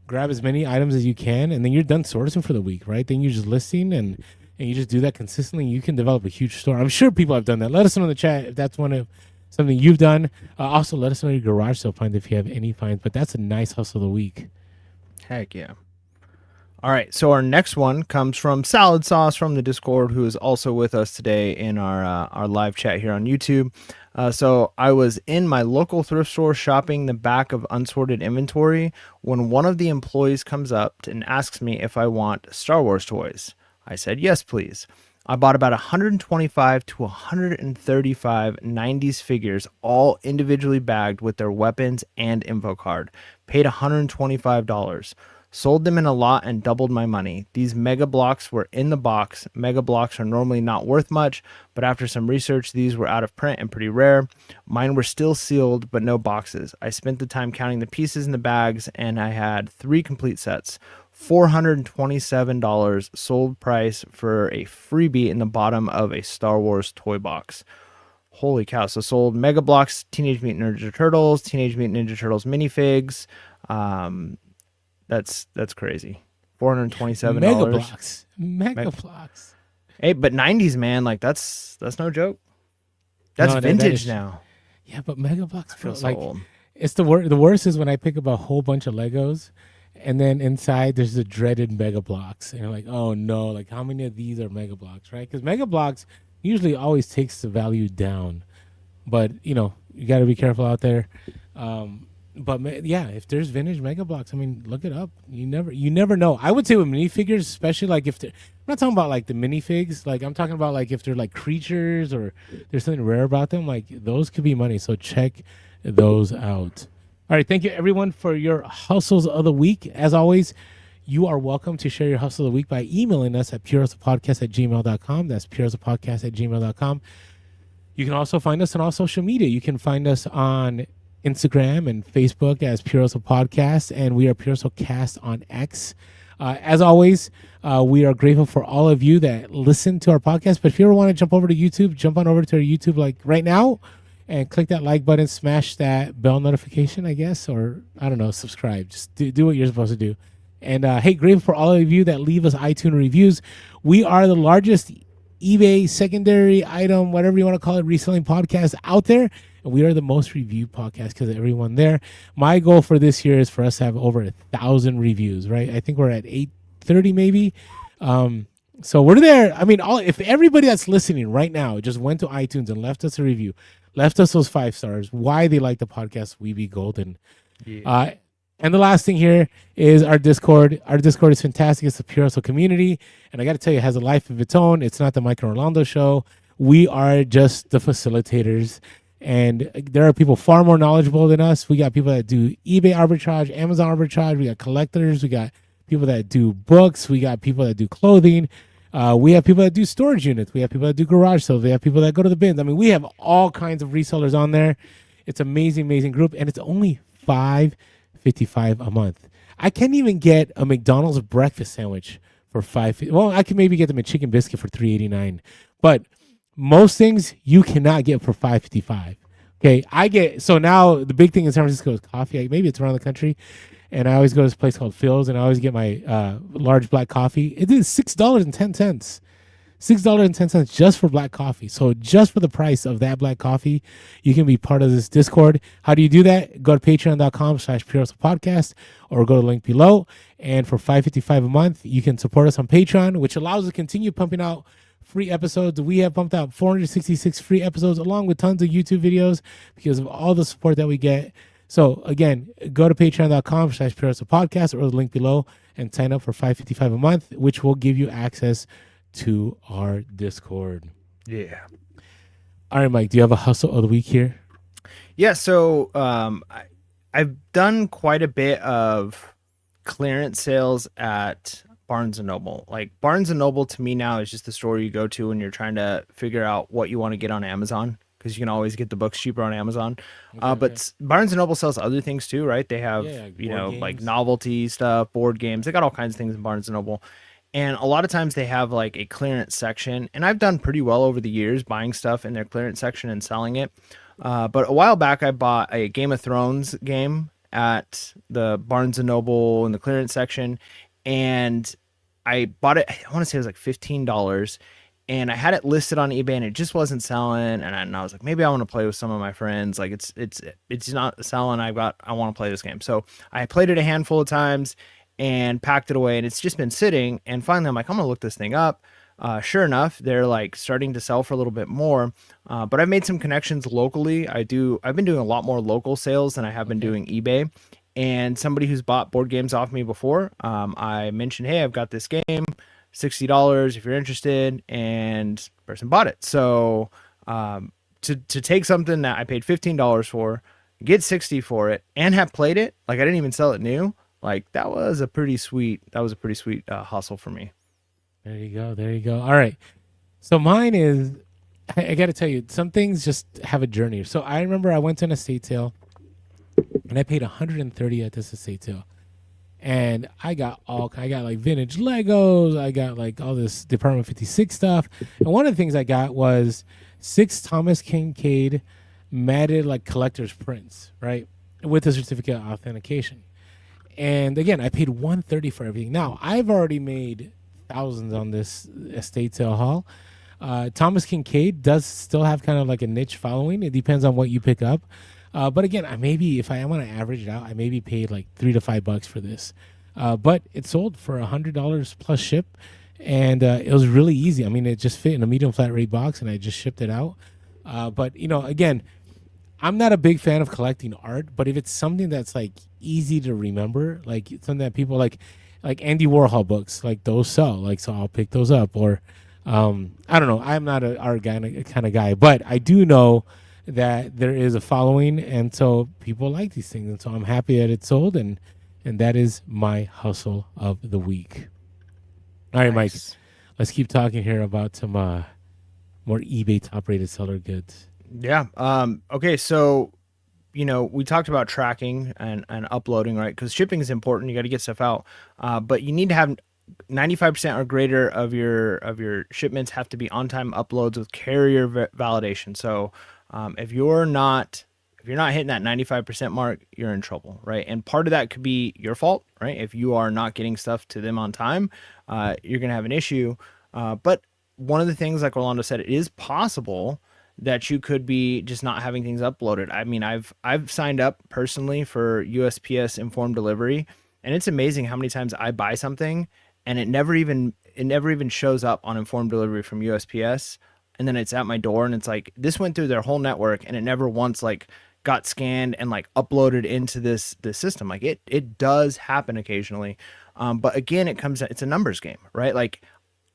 Speaker 3: grab as many items as you can, and then you're done sourcing for the week, right? Then you're just listing and you just do that consistently. You can develop a huge store. I'm sure people have done that. Let us know in the chat if that's something you've done. Also, let us know your garage sale finds if you have any finds, but that's a nice hustle of the week.
Speaker 2: Heck yeah. All right, so our next one comes from Salad Sauce from the Discord, who is also with us today in our live chat here on YouTube. So I was in my local thrift store shopping the back of unsorted inventory when one of the employees comes up and asks me if I want Star Wars toys. I said, yes, please. I bought about 125 to 135 90s figures, all individually bagged with their weapons and info card. Paid $125. Sold them in a lot and doubled my money. These Mega Blocks were in the box. Mega Blocks are normally not worth much, but after some research, these were out of print and pretty rare. Mine were still sealed, but no boxes. I spent the time counting the pieces in the bags, and I had 3 complete sets. $427 sold price for a freebie in the bottom of a Star Wars toy box. Holy cow. So sold Mega Blocks, Teenage Mutant Ninja Turtles, Teenage Mutant Ninja Turtles minifigs. That's crazy. $427.
Speaker 3: Mega Blocks.
Speaker 2: Hey, but 90s, man, like that's no joke. That's vintage now.
Speaker 3: Yeah, but Mega Blocks
Speaker 2: feel so
Speaker 3: like
Speaker 2: old.
Speaker 3: It's the worst is when I pick up a whole bunch of Legos, and then inside there's the dreaded Mega Blocks, and you're like, oh no, like how many of these are Mega Blocks, right? Because Mega Blocks usually always takes the value down, but you got to be careful out there. But yeah, if there's vintage Mega Blocks, I mean, look it up. You never know. I would say with minifigures, especially like if they're, I'm not talking about like the minifigs, like I'm talking about like if they're like creatures or there's something rare about them, like those could be money. So check those out. All right, thank you everyone for your hustles of the week. As always, you are welcome to share your hustle of the week by emailing us at purehustlepodcast@gmail.com. That's purehustlepodcast@gmail.com. You can also find us on all social media. You can find us on Instagram and Facebook as Pure Hustle Podcast, and we are Pure Hustle Cast on X. As always, we are grateful for all of you that listen to our podcast. But if you ever want to jump over to YouTube, jump on over to our YouTube like right now and click that like button, smash that bell notification, I guess, or I don't know, subscribe. Just do what you're supposed to do. And hey, grateful for all of you that leave us iTunes reviews. We are the largest eBay secondary item, whatever you want to call it, reselling podcast out there. And we are the most reviewed podcast because of everyone there. My goal for this year is for us to have over 1,000 reviews, right? I think we're at 830 maybe. So we're there. I mean, if everybody that's listening right now just went to iTunes and left us a review, left us those 5 stars, why they like the podcast, we be golden. Yeah. And the last thing here is our Discord. Our Discord is fantastic. It's a Pure Hustle community. And I got to tell you, it has a life of its own. It's not the Mike and Orlando show. We are just the facilitators. And there are people far more knowledgeable than us. We got people that do eBay arbitrage, Amazon arbitrage. We got collectors. We got people that do books. We got people that do clothing. We have people that do storage units. We have people that do garage sales. We have people that go to the bins. I mean, we have all kinds of resellers on there. It's an amazing, amazing group. And it's only $5.55 a month. I can't even get a McDonald's breakfast sandwich for $5. Well, I can maybe get them a chicken biscuit for $3.89. But most things you cannot get for $5.55. Okay, so now the big thing in San Francisco is coffee. Maybe it's around the country, and I always go to this place called Phil's, and I always get my large black coffee. It is $6.10. $6.10 just for black coffee. So just for the price of that black coffee, you can be part of this Discord. How do you do that? Go to patreon.com/Pure Hustle Podcast or go to the link below. And for $5.55 a month, you can support us on Patreon, which allows us to continue pumping out free episodes. We have pumped out 466 free episodes along with tons of YouTube videos because of all the support that we get. So again, go to patreon.com/Pure Hustle Podcast or the link below and sign up for $5.55 a month, which will give you access to our Discord.
Speaker 2: Yeah.
Speaker 3: All right, Mike, do you have a hustle of the week here?
Speaker 2: Yeah, so I've done quite a bit of clearance sales at Barnes & Noble. Like Barnes & Noble to me now is just the store you go to when you're trying to figure out what you want to get on Amazon, because you can always get the books cheaper on Amazon. But Barnes & Noble sells other things too, right? They have, games, like novelty stuff, board games. They got all kinds of things in Barnes & Noble. And a lot of times they have like a clearance section, and I've done pretty well over the years buying stuff in their clearance section and selling it. But a while back, I bought a Game of Thrones game at the Barnes & Noble in the clearance section, and I bought it, I want to say it was like $15, and I had it listed on eBay, and it just wasn't selling, and I was like, maybe I want to play with some of my friends. Like it's not selling. I want to play this game. So I played it a handful of times and packed it away, and it's just been sitting. And finally I'm like, I'm gonna look this thing up. Sure enough, they're like starting to sell for a little bit more. But I've made some connections locally. I've been doing a lot more local sales than I have been doing eBay. And somebody who's bought board games off me before, I mentioned, hey, I've got this game, $60 if you're interested, and the person bought it. So to take something that I paid $15 for, get $60 for it, and have played it, like I didn't even sell it new. Like that was a pretty sweet hustle for me.
Speaker 3: There you go. All right. So mine is, I got to tell you, some things just have a journey. So I remember I went to an estate sale and I paid $130 at this estate sale. And I got like vintage Legos. I got like all this Department 56 stuff. And one of the things I got was 6 Thomas Kincaid matted like collector's prints, right? With a certificate of authentication. And again, I paid $130 for everything. Now, I've already made thousands on this estate sale haul. Thomas Kincaid does still have kind of like a niche following. It depends on what you pick up. But again, if I want to average it out, I maybe paid like $3 to $5 for this. But it sold for $100 plus ship. And it was really easy. I mean, it just fit in a medium flat rate box and I just shipped it out. But, again, I'm not a big fan of collecting art, but if it's something that's like easy to remember, like something that people like Andy Warhol books, like those sell, like, so I'll pick those up. Or I don't know, I'm not an art guy, kind of guy, but I do know that there is a following, and so people like these things, and so I'm happy that it sold, and that is my hustle of the week. All right, nice. Mike, let's keep talking here about some more eBay top rated seller goods?
Speaker 2: Yeah. Okay. So, we talked about tracking and uploading, right? Because shipping is important. You got to get stuff out. But you need to have 95% or greater of your shipments have to be on time uploads with carrier validation. So, if you're not hitting that 95% mark, you're in trouble, right? And part of that could be your fault, right? If you are not getting stuff to them on time, you're gonna have an issue. But one of the things, like Orlando said, it is possible that you could be just not having things uploaded. I mean, I've signed up personally for USPS informed delivery, and it's amazing how many times I buy something and it never even shows up on informed delivery from USPS, and then it's at my door and it's like this went through their whole network and it never once like got scanned and like uploaded into this system. Like it does happen occasionally. But again, it's a numbers game, right? Like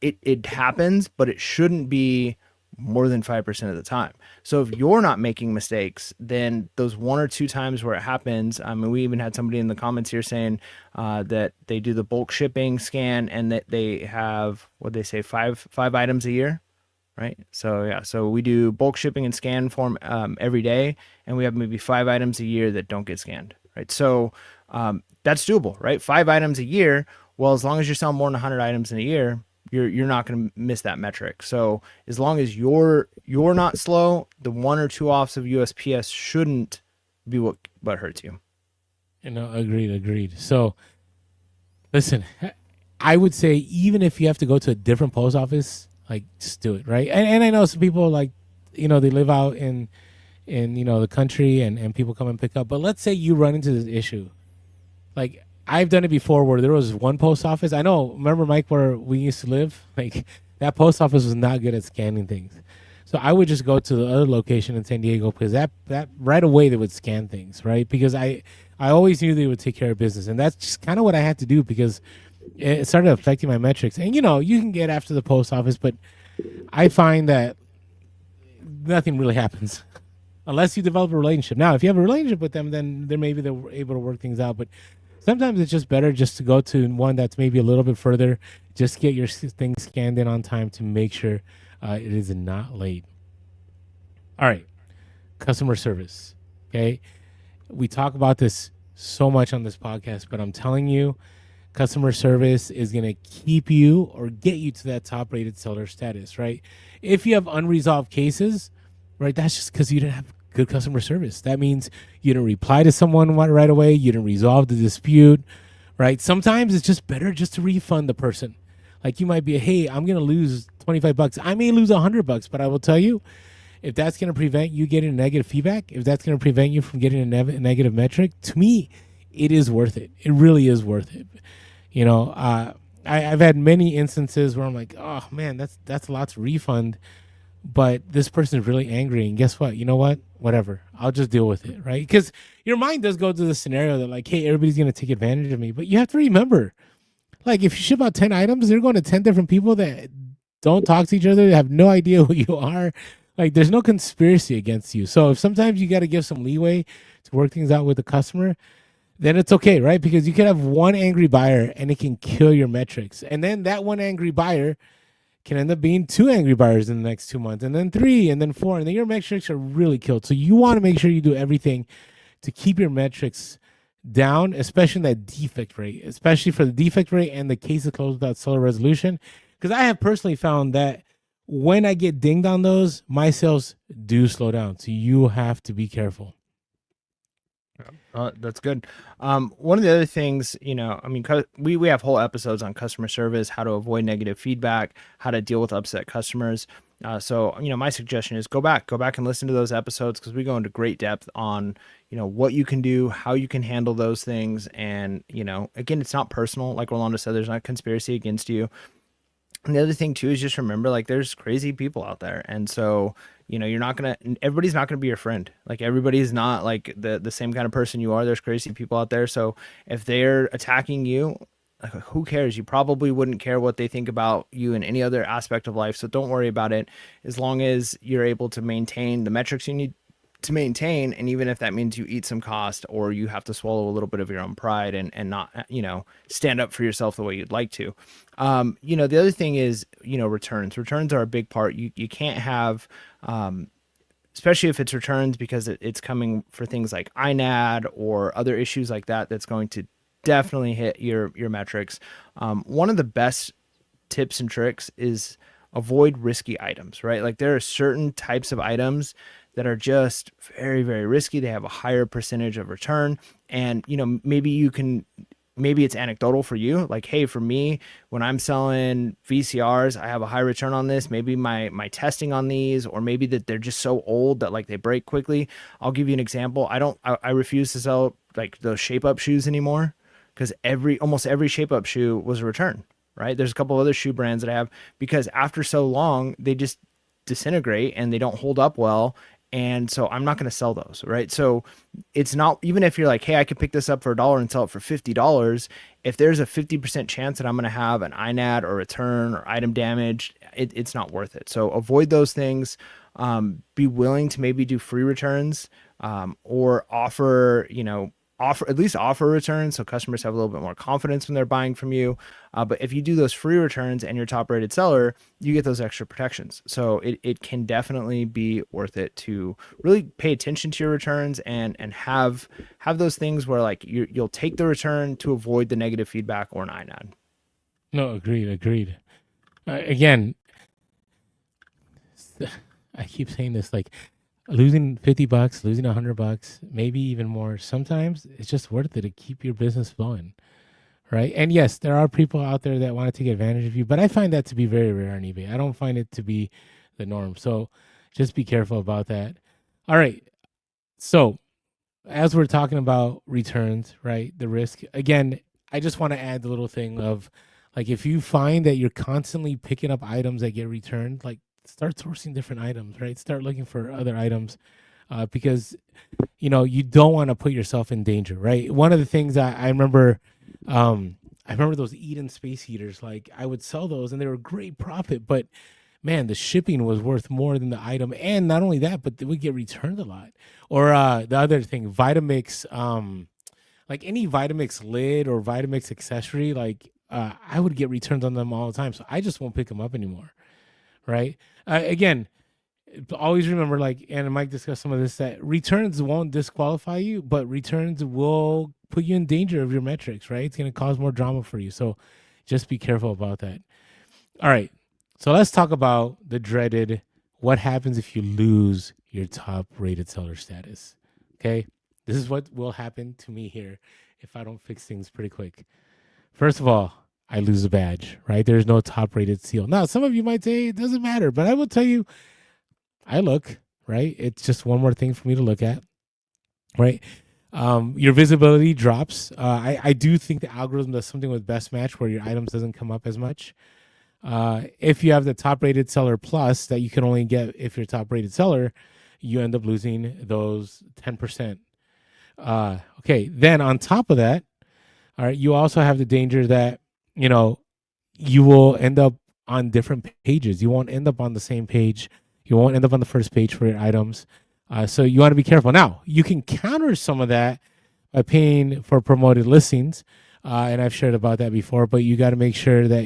Speaker 2: it happens, but it shouldn't be more than 5% of the time. So if you're not making mistakes, then those one or two times where it happens, I mean, we even had somebody in the comments here saying that they do the bulk shipping scan and that they have, what they say, five items a year, right? So yeah, so we do bulk shipping and scan form every day, and we have maybe 5 items a year that don't get scanned, right? So that's doable, right? 5 items a year. Well, as long as you're selling more than 100 items in a year, you're not going to miss that metric. So as long as you're not slow, the 1 or 2 offs of USPS shouldn't be what hurts you.
Speaker 3: Agreed. So listen, I would say even if you have to go to a different post office, like just do it, right? And I know some people like, they live out in the country and people come and pick up. But let's say you run into this issue. Like I've done it before where there was one post office. I know, remember Mike, where we used to live? Like that post office was not good at scanning things. So I would just go to the other location in San Diego because that right away they would scan things, right? Because I always knew they would take care of business. And that's just kind of what I had to do because it started affecting my metrics. And, you can get after the post office, but I find that nothing really happens unless you develop a relationship. Now, if you have a relationship with them, then maybe they're able to work things out. But sometimes it's just better just to go to one that's maybe a little bit further, just get your things scanned in on time to make sure it is not late. All right, customer service. Okay, we talk about this so much on this podcast, but I'm telling you, customer service is going to keep you or get you to that top rated seller status, right? If you have unresolved cases, right, that's just because you didn't have good customer service. That means you didn't reply to someone right away. You didn't resolve the dispute, right? Sometimes it's just better just to refund the person. Like you might be, hey, I'm going to lose $25. I may lose $100, but I will tell you, if that's going to prevent you getting negative feedback, if that's going to prevent you from getting a negative metric, to me, it is worth it. It really is worth it. I've had many instances where I'm like, oh man, that's a lot to refund, but this person is really angry, and guess what? You know what? Whatever. I'll just deal with it, right? Because your mind does go to the scenario that like, hey, everybody's going to take advantage of me, but you have to remember, like if you ship out 10 items, they're going to 10 different people that don't talk to each other, they have no idea who you are. Like there's no conspiracy against you. So if sometimes you got to give some leeway to work things out with the customer, then it's okay, right? Because you can have one angry buyer and it can kill your metrics. And then that one angry buyer can end up being 2 angry buyers in the next 2 months, and then 3, and then 4, and then your metrics are really killed. So you want to make sure you do everything to keep your metrics down, especially in that defect rate, especially for the defect rate and the cases closed without seller resolution. Because I have personally found that when I get dinged on those, my sales do slow down. So you have to be careful.
Speaker 2: That's good. One of the other things, we have whole episodes on customer service, how to avoid negative feedback, how to deal with upset customers. So my suggestion is go back and listen to those episodes because we go into great depth on, what you can do, how you can handle those things. And, again, it's not personal. Like Rolando said, there's not a conspiracy against you. And the other thing too is just remember, like, there's crazy people out there. And so, everybody's not going to be your friend. Like everybody's not like the same kind of person you are. There's crazy people out there. So if they're attacking you, like, who cares? You probably wouldn't care what they think about you in any other aspect of life. So don't worry about it. As long as you're able to maintain the metrics you need to maintain. And even if that means you eat some cost or you have to swallow a little bit of your own pride and not, stand up for yourself the way you'd like to. The other thing is, returns. Returns are a big part. You can't have, especially if it's returns, because it's coming for things like INAD or other issues like that, that's going to definitely hit your metrics. One of the best tips and tricks is avoid risky items, right? Like there are certain types of items that are just very, very risky. They have a higher percentage of return. And, maybe it's anecdotal for you. Like, hey, for me, when I'm selling VCRs, I have a high return on this. Maybe my testing on these, or maybe that they're just so old that like they break quickly. I'll give you an example. I refuse to sell like those shape up shoes anymore, because almost every shape up shoe was a return, right? There's a couple other shoe brands that I have, because after so long, they just disintegrate and they don't hold up well. And so I'm not going to sell those, right? So it's not, even if you're like, hey, I could pick this up for $1 and sell it for $50. If there's a 50% chance that I'm going to have an INAD or return or item damage, it's not worth it. So avoid those things. Be willing to maybe do free returns, or offer returns, so customers have a little bit more confidence when they're buying from you. But if you do those free returns and you're top rated seller, you get those extra protections. So it can definitely be worth it to really pay attention to your returns and have those things where like you'll take the return to avoid the negative feedback or an INAD.
Speaker 3: No, agreed. Again, I keep saying this, like, losing $50, losing $100, maybe even more. Sometimes it's just worth it to keep your business flowing, right? And yes, there are people out there that want to take advantage of you, but I find that to be very rare on eBay. I don't find it to be the norm. So just be careful about that. All right. So as we're talking about returns, right? The risk, again, I just want to add the little thing of like, if you find that you're constantly picking up items that get returned, like, start sourcing different items, right? Start looking for other items, because, you don't want to put yourself in danger, right? One of the things I remember those Eden space heaters, like I would sell those and they were great profit, but man, the shipping was worth more than the item. And not only that, but they would get returned a lot. Or the other thing, Vitamix, like any Vitamix lid or Vitamix accessory, like I would get returns on them all the time. So I just won't pick them up anymore. Right. Again, always remember, like, and Mike discussed some of this, that returns won't disqualify you, but returns will put you in danger of your metrics, right? It's going to cause more drama for you. So just be careful about that. All right. So let's talk about the dreaded, what happens if you lose your top rated seller status? Okay. This is what will happen to me here if I don't fix things pretty quick. First of all, I lose a badge, right? There's no top rated seal. Now, some of you might say it doesn't matter, but I will tell you, I look, right? It's just one more thing for me to look at, right? Your visibility drops. I do think the algorithm does something with best match where your items doesn't come up as much. If you have the top rated seller plus that you can only get if you're top rated seller, you end up losing those 10%. Okay. Then on top of that, all right, you also have the danger that, you will end up on different pages. You won't end up on the same page. You won't end up on the first page for your items. So you want to be careful. Now, you can counter some of that by paying for promoted listings. And I've shared about that before, but you got to make sure that,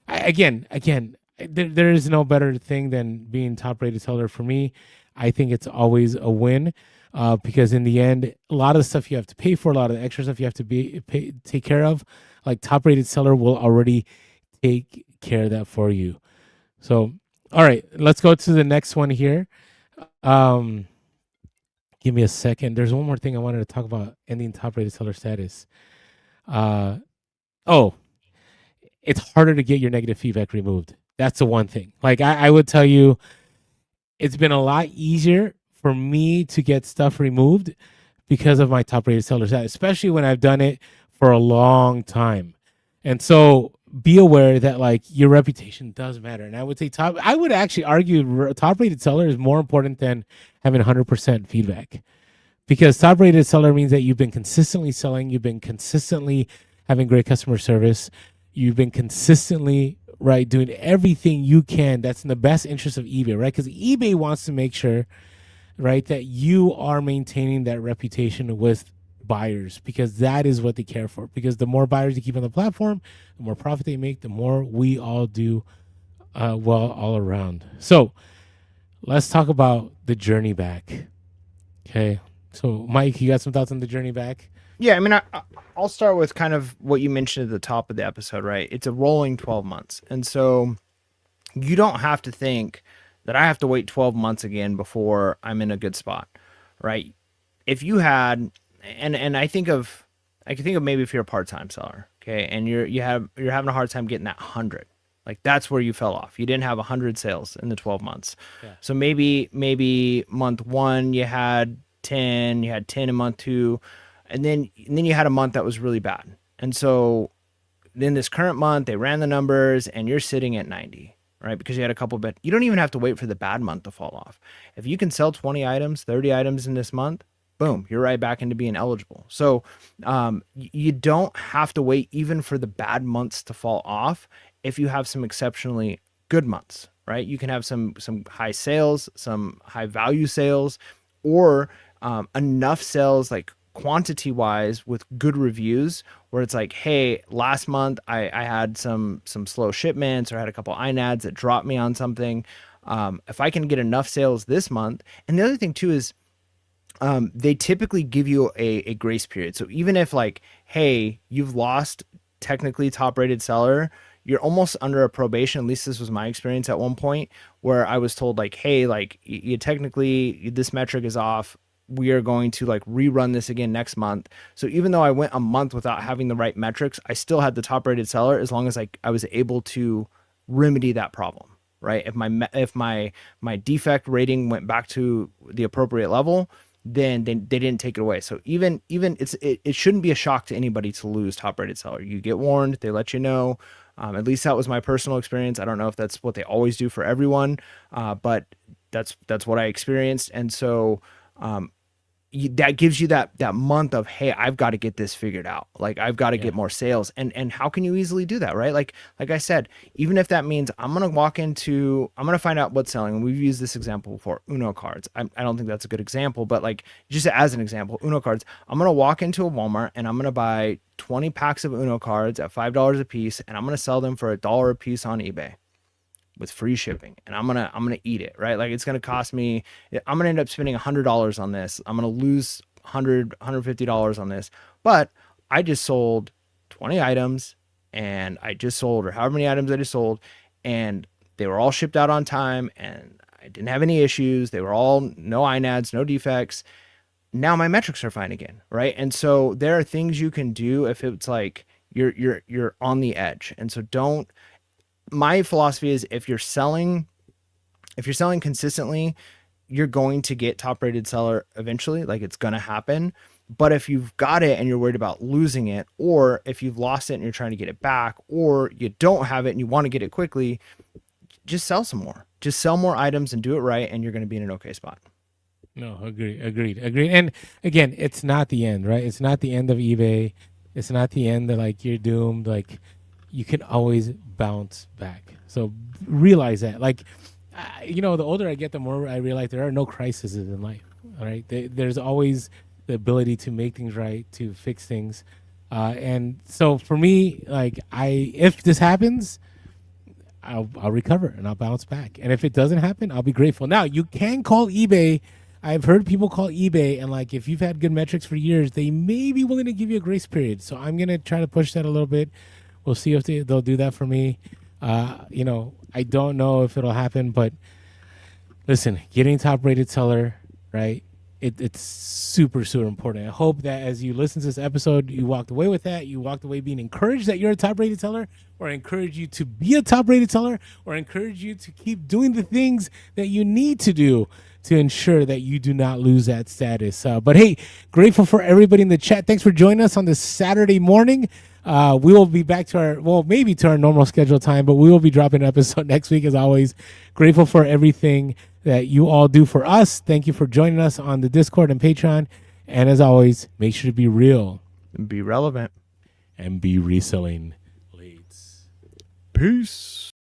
Speaker 3: again, there is no better thing than being top rated seller for me. I think it's always a win. Because in the end, a lot of the stuff you have to pay for, a lot of the extra stuff you have to take care of, like top rated seller will already take care of that for you. So, all right, let's go to the next one here. Give me a second. There's one more thing I wanted to talk about ending top rated seller status. It's harder to get your negative feedback removed. That's the one thing. Like I would tell you, it's been a lot easier for me to get stuff removed because of my top rated seller status, especially when I've done it for a long time. And so be aware that like your reputation does matter. And I would say I would actually argue top rated seller is more important than having 100% feedback, because top rated seller means that you've been consistently selling. You've been consistently having great customer service. You've been consistently doing everything you can that's in the best interest of eBay, right? Because eBay wants to make sure right? That you are maintaining that reputation with buyers, because that is what they care for. Because the more buyers you keep on the platform, the more profit they make, the more we all do well all around. So let's talk about the journey back. Okay. So Mike, you got some thoughts on the journey back?
Speaker 2: Yeah, I mean, I'll start with kind of what you mentioned at the top of the episode, right? It's a rolling 12 months. And so you don't have to think that I have to wait 12 months again before I'm in a good spot, right? If you had, and I can think of maybe if you're a part-time seller, okay, and you're having a hard time getting that 100. Like that's where you fell off. You didn't have 100 sales in the 12 months.
Speaker 3: Yeah.
Speaker 2: So maybe month 1 you had 10, you had 10 in month 2, and then you had a month that was really bad. And so then this current month they ran the numbers and you're sitting at 90, right? Because you had a couple bit. You don't even have to wait for the bad month to fall off. If you can sell 20 items, 30 items in this month, boom, you're right back into being eligible. So you don't have to wait even for the bad months to fall off if you have some exceptionally good months, right? You can have some high sales, some high value sales, or enough sales like quantity wise with good reviews where it's like, hey, last month I had some slow shipments or had a couple INADs that dropped me on something. If I can get enough sales this month. And the other thing too is they typically give you a grace period. So even if like, hey, you've lost technically top rated seller, you're almost under a probation. At least this was my experience at one point where I was told like, hey, like you technically this metric is off. We are going to like rerun this again next month. So even though I went a month without having the right metrics, I still had the top rated seller as long as like I was able to remedy that problem, right? If my defect rating went back to the appropriate level, then they didn't take it away. So even it shouldn't be a shock to anybody to lose top rated seller. You get warned, they let you know. At least that was my personal experience. I don't know if that's what they always do for everyone, but that's what I experienced. And so that gives you that month of, hey, I've got to get this figured out. Like I've got to get more sales. And how can you easily do that, right? Like I said, even if that means I'm going to find out what's selling. And we've used this example before, Uno cards. I don't think that's a good example, but like just as an example, Uno cards, I'm going to walk into a Walmart and I'm going to buy 20 packs of Uno cards at $5 a piece. And I'm going to sell them for $1 a piece on eBay with free shipping, and I'm gonna eat it, right? Like it's gonna cost me, I'm gonna end up spending $100 on this. I'm gonna lose $150 on this, but I just sold 20 items, and I just sold, or however many items I just sold, and they were all shipped out on time, and I didn't have any issues. They were all no INADs, no defects. Now my metrics are fine again, right? And so there are things you can do if it's like you're on the edge, and so don't. My philosophy is if you're selling consistently, you're going to get top rated seller eventually, like it's going to happen. But if you've got it and you're worried about losing it, or if you've lost it and you're trying to get it back, or you don't have it and you want to get it quickly, just sell some more. Just sell more items and do it right, and you're going to be in an okay spot.
Speaker 3: No, agreed. And again, it's not the end, right? It's not the end of eBay. It's not the end that like you're doomed. Like you can always bounce back. So realize that. Like, the older I get, the more I realize there are no crises in life. All right, there's always the ability to make things right, to fix things. And so for me, like if this happens, I'll recover and I'll bounce back. And if it doesn't happen, I'll be grateful. Now you can call eBay. I've heard people call eBay, and like if you've had good metrics for years, they may be willing to give you a grace period. So I'm gonna try to push that a little bit. We'll see if they'll do that for me. I don't know if it'll happen, but listen, getting top rated seller, right? It's super, super important. I hope that as you listen to this episode, you walked away with that. You walked away being encouraged that you're a top rated seller, or encourage you to be a top rated seller, or encourage you to keep doing the things that you need to do to ensure that you do not lose that status. But hey, grateful for everybody in the chat. Thanks for joining us on this Saturday morning. We will be back to maybe to our normal scheduled time, but we will be dropping an episode next week as always. Grateful for everything that you all do for us. Thank you for joining us on the Discord and Patreon. And as always, make sure to be real
Speaker 2: And be relevant.
Speaker 3: and be reselling leads.
Speaker 2: Peace.